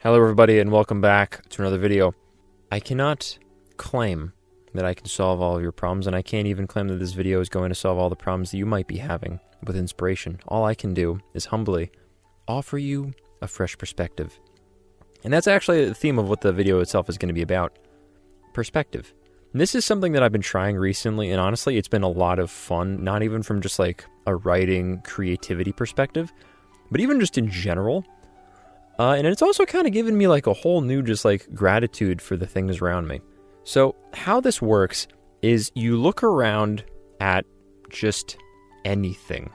Hello everybody and welcome back to another video. I cannot claim that I can solve all of your problems, and I can't even claim that this video is going to solve all the problems that you might be having with inspiration. All I can do is humbly offer you a fresh perspective. And that's actually the theme of what the video itself is going to be about. Perspective. And this is something that I've been trying recently, and honestly it's been a lot of fun, not even from just like a writing creativity perspective, but even just in general. And it's also kind of given me like a whole new just like gratitude for the things around me. So how this works is you look around at just anything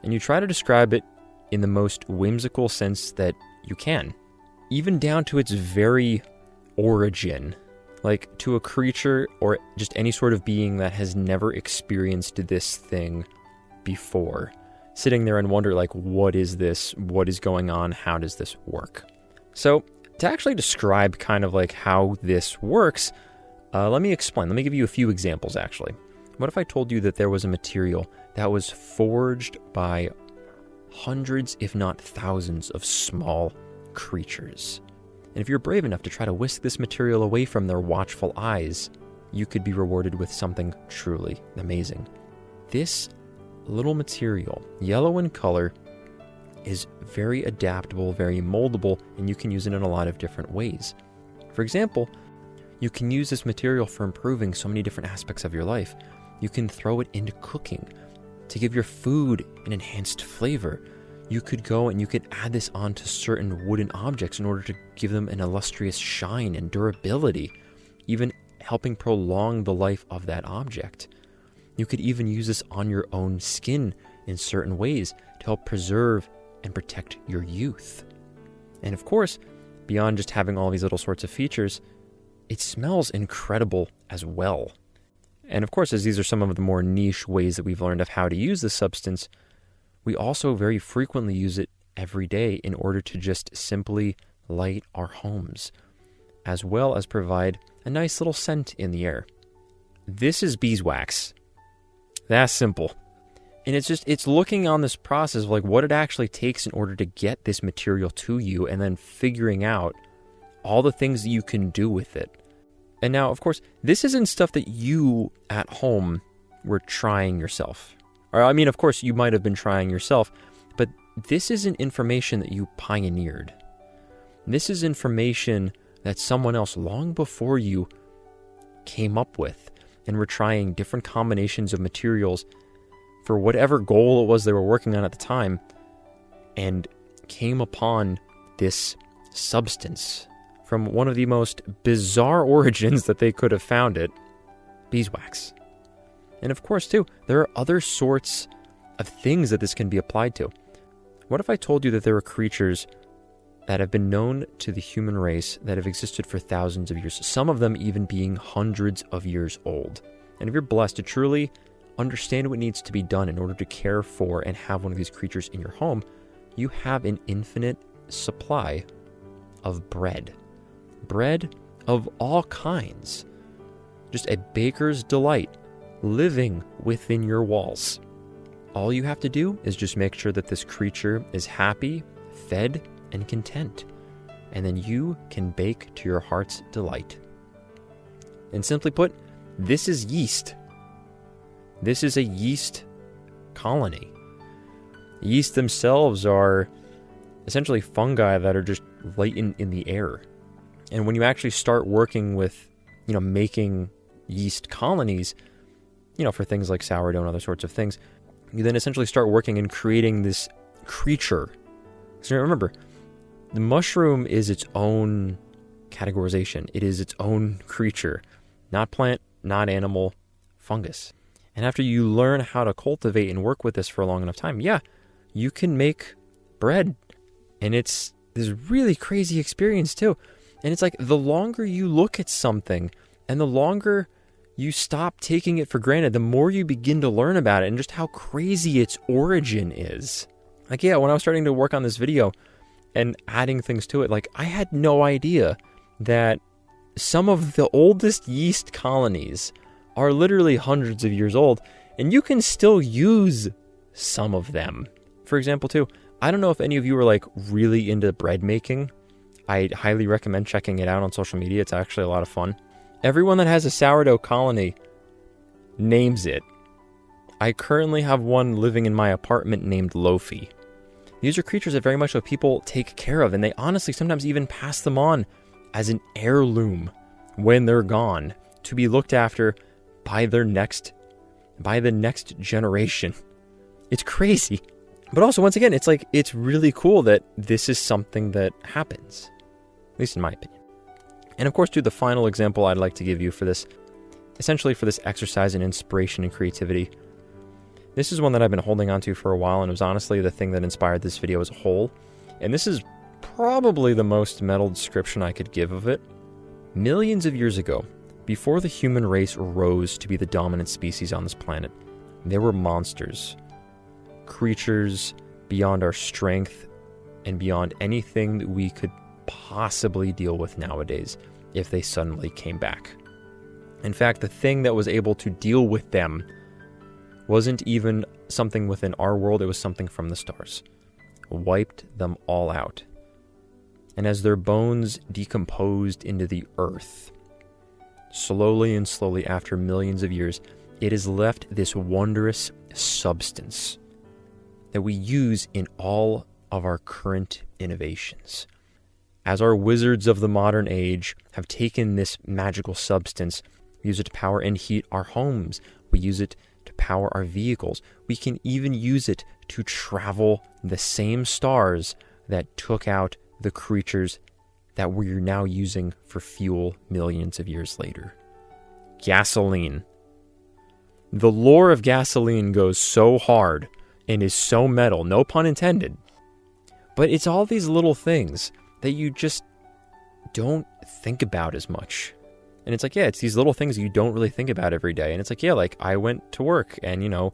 and you try to describe it in the most whimsical sense that you can, even down to its very origin, like to a creature or just any sort of being that has never experienced this thing before. Sitting there and wonder, like, what is this? What is going on? How does this work? So to actually describe kind of like how this works, let me explain. Let me give you a few examples, actually. What if I told you that there was a material that was forged by hundreds, if not thousands, of small creatures? And if you're brave enough to try to whisk this material away from their watchful eyes, you could be rewarded with something truly amazing. This little material, yellow in color, is very adaptable, very moldable, and you can use it in a lot of different ways. For example, you can use this material for improving so many different aspects of your life. You can throw it into cooking to give your food an enhanced flavor. You could go and you could add this onto certain wooden objects in order to give them an illustrious shine and durability, even helping prolong the life of that object. You could even use this on your own skin in certain ways to help preserve and protect your youth. And of course, beyond just having all these little sorts of features, it smells incredible as well. And of course, as these are some of the more niche ways that we've learned of how to use this substance, we also very frequently use it every day in order to just simply light our homes, as well as provide a nice little scent in the air. This is beeswax. That's simple. And it's looking on this process of like what it actually takes in order to get this material to you, and then figuring out all the things that you can do with it. And now, of course, this isn't stuff that you at home were trying yourself. Or, I mean, of course, you might have been trying yourself, but this isn't information that you pioneered. This is information that someone else long before you came up with, and were trying different combinations of materials for whatever goal it was they were working on at the time, and came upon this substance from one of the most bizarre origins that they could have found it, beeswax. And of course, too, there are other sorts of things that this can be applied to. What if I told you that there are creatures that have been known to the human race that have existed for thousands of years, some of them even being hundreds of years old? And if you're blessed to truly understand what needs to be done in order to care for and have one of these creatures in your home, you have an infinite supply of bread. Bread of all kinds. Just a baker's delight living within your walls. All you have to do is just make sure that this creature is happy, fed, and content, and then you can bake to your heart's delight. And simply put, this is yeast. This is a yeast colony. Yeast themselves are essentially fungi that are just latent in the air. And when you actually start working with, making yeast colonies, for things like sourdough and other sorts of things, you then essentially start working and creating this creature. So remember, the mushroom is its own categorization. It is its own creature, not plant, not animal, fungus. And after you learn how to cultivate and work with this for a long enough time, you can make bread. And it's this really crazy experience too. And it's like the longer you look at something and the longer you stop taking it for granted, the more you begin to learn about it and just how crazy its origin is. Like, when I was starting to work on this video and adding things to it, like I had no idea that some of the oldest yeast colonies are literally hundreds of years old, and you can still use some of them. For example, too, I don't know if any of you are like really into bread making. I highly recommend checking it out on social media. It's actually a lot of fun. Everyone that has a sourdough colony names it. I currently have one living in my apartment named Lofi. These are creatures that very much so people take care of, and they honestly sometimes even pass them on as an heirloom when they're gone to be looked after by the next generation. It's crazy. But also, once again, it's really cool that this is something that happens. At least in my opinion. And of course, the final example I'd like to give you for this, essentially for this exercise in inspiration and creativity. This is one that I've been holding on to for a while, and it was honestly the thing that inspired this video as a whole. And this is probably the most metal description I could give of it. Millions of years ago, before the human race rose to be the dominant species on this planet, there were monsters. Creatures beyond our strength and beyond anything that we could possibly deal with nowadays if they suddenly came back. In fact, the thing that was able to deal with them wasn't even something within our world, it was something from the stars. Wiped them all out. And as their bones decomposed into the earth, slowly and slowly after millions of years, it has left this wondrous substance that we use in all of our current innovations. As our wizards of the modern age have taken this magical substance, we use it to power and heat our homes. We use it to power our vehicles. We can even use it to travel the same stars that took out the creatures that we're now using for fuel millions of years later. Gasoline. The lore of gasoline goes so hard and is so metal, no pun intended. But it's all these little things that you just don't think about as much. And it's it's these little things you don't really think about every day. And it's I went to work and,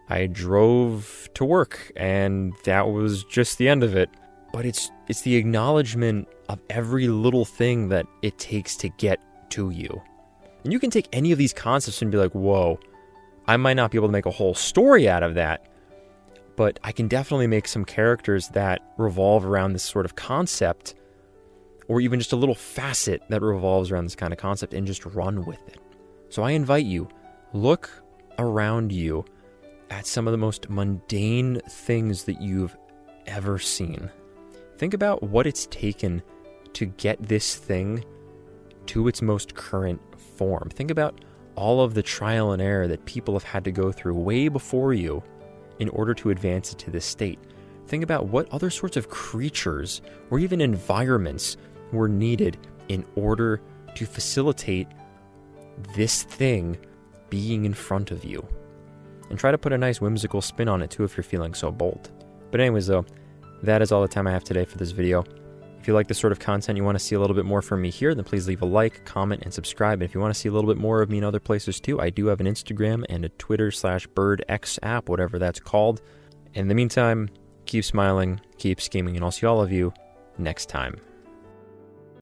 I drove to work and that was just the end of it. But it's the acknowledgement of every little thing that it takes to get to you. And you can take any of these concepts and be like, whoa, I might not be able to make a whole story out of that, but I can definitely make some characters that revolve around this sort of concept, or even just a little facet that revolves around this kind of concept, and just run with it. So I invite you, look around you at some of the most mundane things that you've ever seen. Think about what it's taken to get this thing to its most current form. Think about all of the trial and error that people have had to go through way before you in order to advance it to this state. Think about what other sorts of creatures or even environments were needed in order to facilitate this thing being in front of you. And try to put a nice whimsical spin on it too if you're feeling so bold. But anyways though, that is all the time I have today for this video. If you like this sort of content, you want to see a little bit more from me here, then please leave a like, comment, and subscribe. And if you want to see a little bit more of me in other places too, I do have an Instagram and a Twitter/BirdX app, whatever that's called. In the meantime, keep smiling, keep scheming, and I'll see all of you next time.